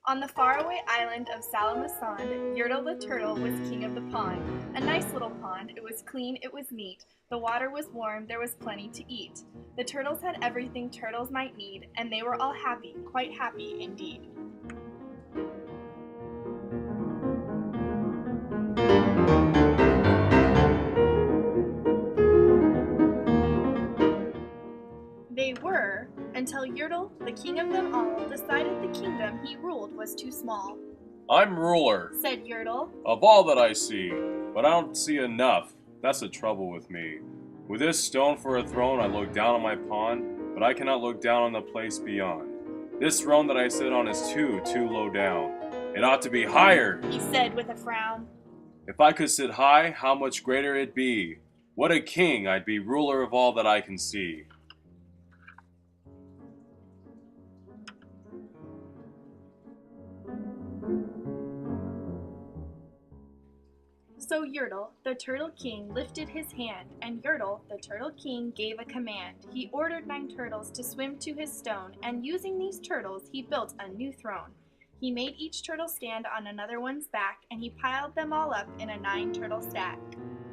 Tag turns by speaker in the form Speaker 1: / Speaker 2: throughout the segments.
Speaker 1: On the faraway island of Salamasond, Yertle the Turtle was king of the pond. A nice little pond. It was clean, it was neat. The water was warm, there was plenty to eat. The turtles had everything turtles might need, and they were all happy, quite happy indeed. They were, until Yertle, the king of them all, decided the kingdom he ruled was too small.
Speaker 2: I'm ruler
Speaker 1: Said Yertle.
Speaker 2: of all that I see, but I don't see enough. That's the trouble with me. With this stone for a throne, I look down on my pond, but I cannot look down on the place beyond. This throne that I sit on is too low down. It ought to be higher,
Speaker 1: He said with a frown.
Speaker 2: If I could sit high, how much greater it'd be. What a king I'd be, ruler of all that I can see.
Speaker 1: So Yertle, the Turtle King, lifted his hand, and Yertle, the Turtle King, gave a command. He ordered 9 turtles to swim to his stone, and using these turtles, he built a new throne. He made each turtle stand on another one's back, and he piled them all up in a 9-turtle stack.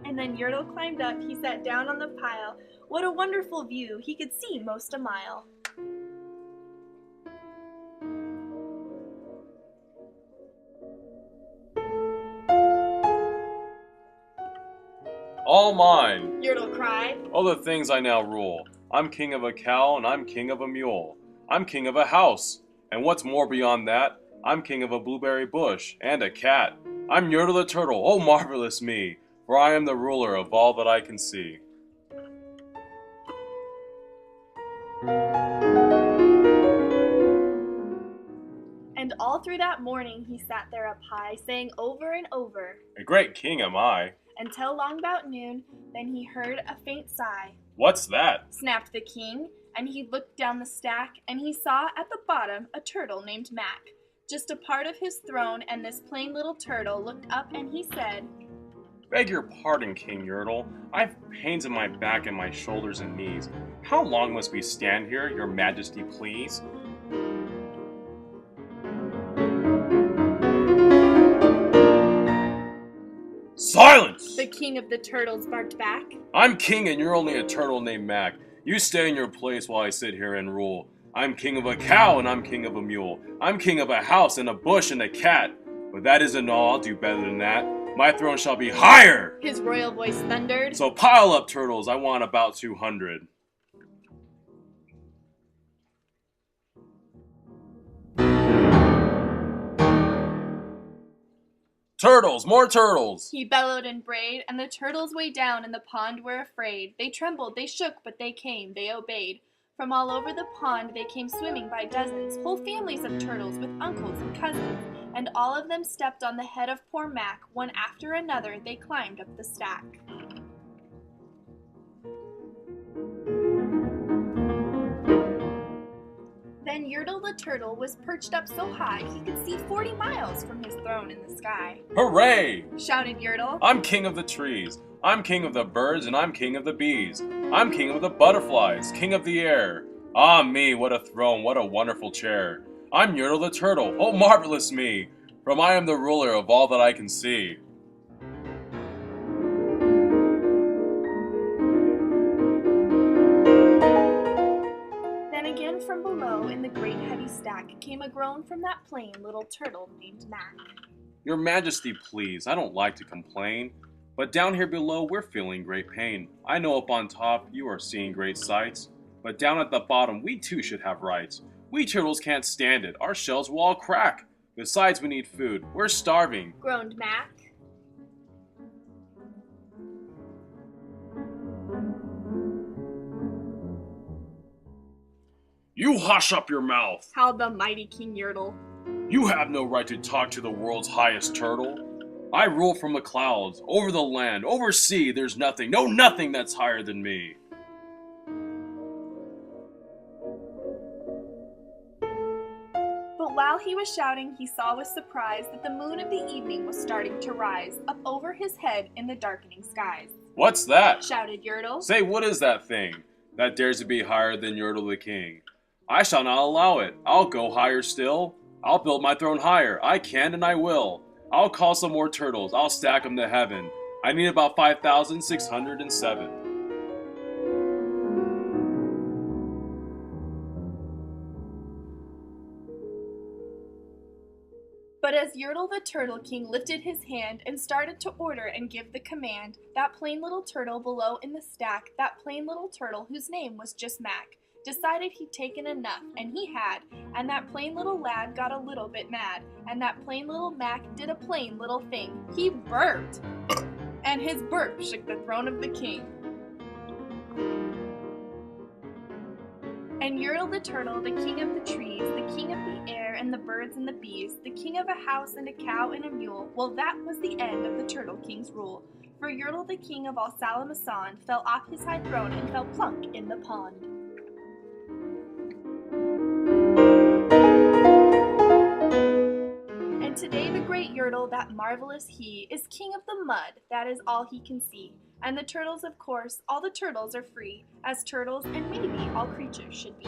Speaker 1: And then Yertle climbed up, he sat down on the pile. What a wonderful view, he could see most a mile.
Speaker 2: All mine,
Speaker 1: Yertle cried.
Speaker 2: all the things I now rule. I'm king of a cow and I'm king of a mule. I'm king of a house, and what's more beyond that, I'm king of a blueberry bush and a cat. I'm Yertle the Turtle, oh marvelous me, for I am the ruler of all that I can see.
Speaker 1: And all through that morning he sat there up high, saying over and over,
Speaker 2: A great king am I.
Speaker 1: until long about noon. Then he heard a faint sigh.
Speaker 2: What's that?
Speaker 1: Snapped the king, and he looked down the stack, and he saw at the bottom a turtle named Mac, just a part of his throne, and this plain little turtle looked up and he said,
Speaker 2: Beg your pardon, King Yertle. I've pains in my back and my shoulders and knees. How long must we stand here, your majesty, please? Silence!
Speaker 1: The king of the turtles barked back.
Speaker 2: I'm king and you're only a turtle named Mac. You stay in your place while I sit here and rule. I'm king of a cow and I'm king of a mule. I'm king of a house and a bush and a cat. But that isn't all, I'll do better than that. My throne shall be higher!
Speaker 1: His royal voice thundered.
Speaker 2: So pile up, turtles, I want about 200. Turtles, more turtles!
Speaker 1: He bellowed and brayed, and the turtles way down in the pond were afraid. They trembled, they shook, but they came, they obeyed. From all over the pond they came swimming by dozens, whole families of turtles with uncles and cousins, and all of them stepped on the head of poor Mac. One after another they climbed up the stack. Then Yertle the Turtle was perched up so high he could see 40 miles from his throne in the sky.
Speaker 2: Hooray!
Speaker 1: Shouted Yertle.
Speaker 2: I'm king of the trees. I'm king of the birds and I'm king of the bees. I'm king of the butterflies, king of the air. Ah me, what a throne, what a wonderful chair. I'm Yertle the Turtle, oh marvelous me, for I am the ruler of all that I can see.
Speaker 1: Then again from below in the great heavy stack came a groan from that plain little turtle named Mac.
Speaker 2: Your majesty, please, I don't like to complain, but down here below we're feeling great pain. I know up on top you are seeing great sights, but down at the bottom we too should have rights. We turtles can't stand it, our shells will all crack. Besides we need food, we're starving.
Speaker 1: Groaned Mac.
Speaker 2: You hush up your mouth!
Speaker 1: Howled the mighty King Yertle.
Speaker 2: You have no right to talk to the world's highest turtle. I rule from the clouds, over the land, over sea, there's nothing, no nothing that's higher than me.
Speaker 1: But while he was shouting, he saw with surprise that the moon of the evening was starting to rise up over his head in the darkening skies.
Speaker 2: What's that?
Speaker 1: Shouted Yertle.
Speaker 2: Say, what is that thing that dares to be higher than Yertle the King? I shall not allow it. I'll go higher still. I'll build my throne higher. I can and I will. I'll call some more turtles. I'll stack them to heaven. I need about 5,607.
Speaker 1: But as Yertle the Turtle King lifted his hand and started to order and give the command, that plain little turtle below in the stack, that plain little turtle whose name was just Mac, decided he'd taken enough, and he had, and that plain little lad got a little bit mad, and that plain little Mac did a plain little thing. He burped, and his burp shook the throne of the king. And Yertle the Turtle, the king of the trees, the king of the air and the birds and the bees, the king of a house and a cow and a mule, well, that was the end of the Turtle King's rule. For Yertle the king of all Salamasan fell off his high throne and fell plunk in the pond. And today the great Yertle, that marvelous he, is king of the mud, that is all he can see. And the turtles, of course, all the turtles are free, as turtles and maybe all creatures should be.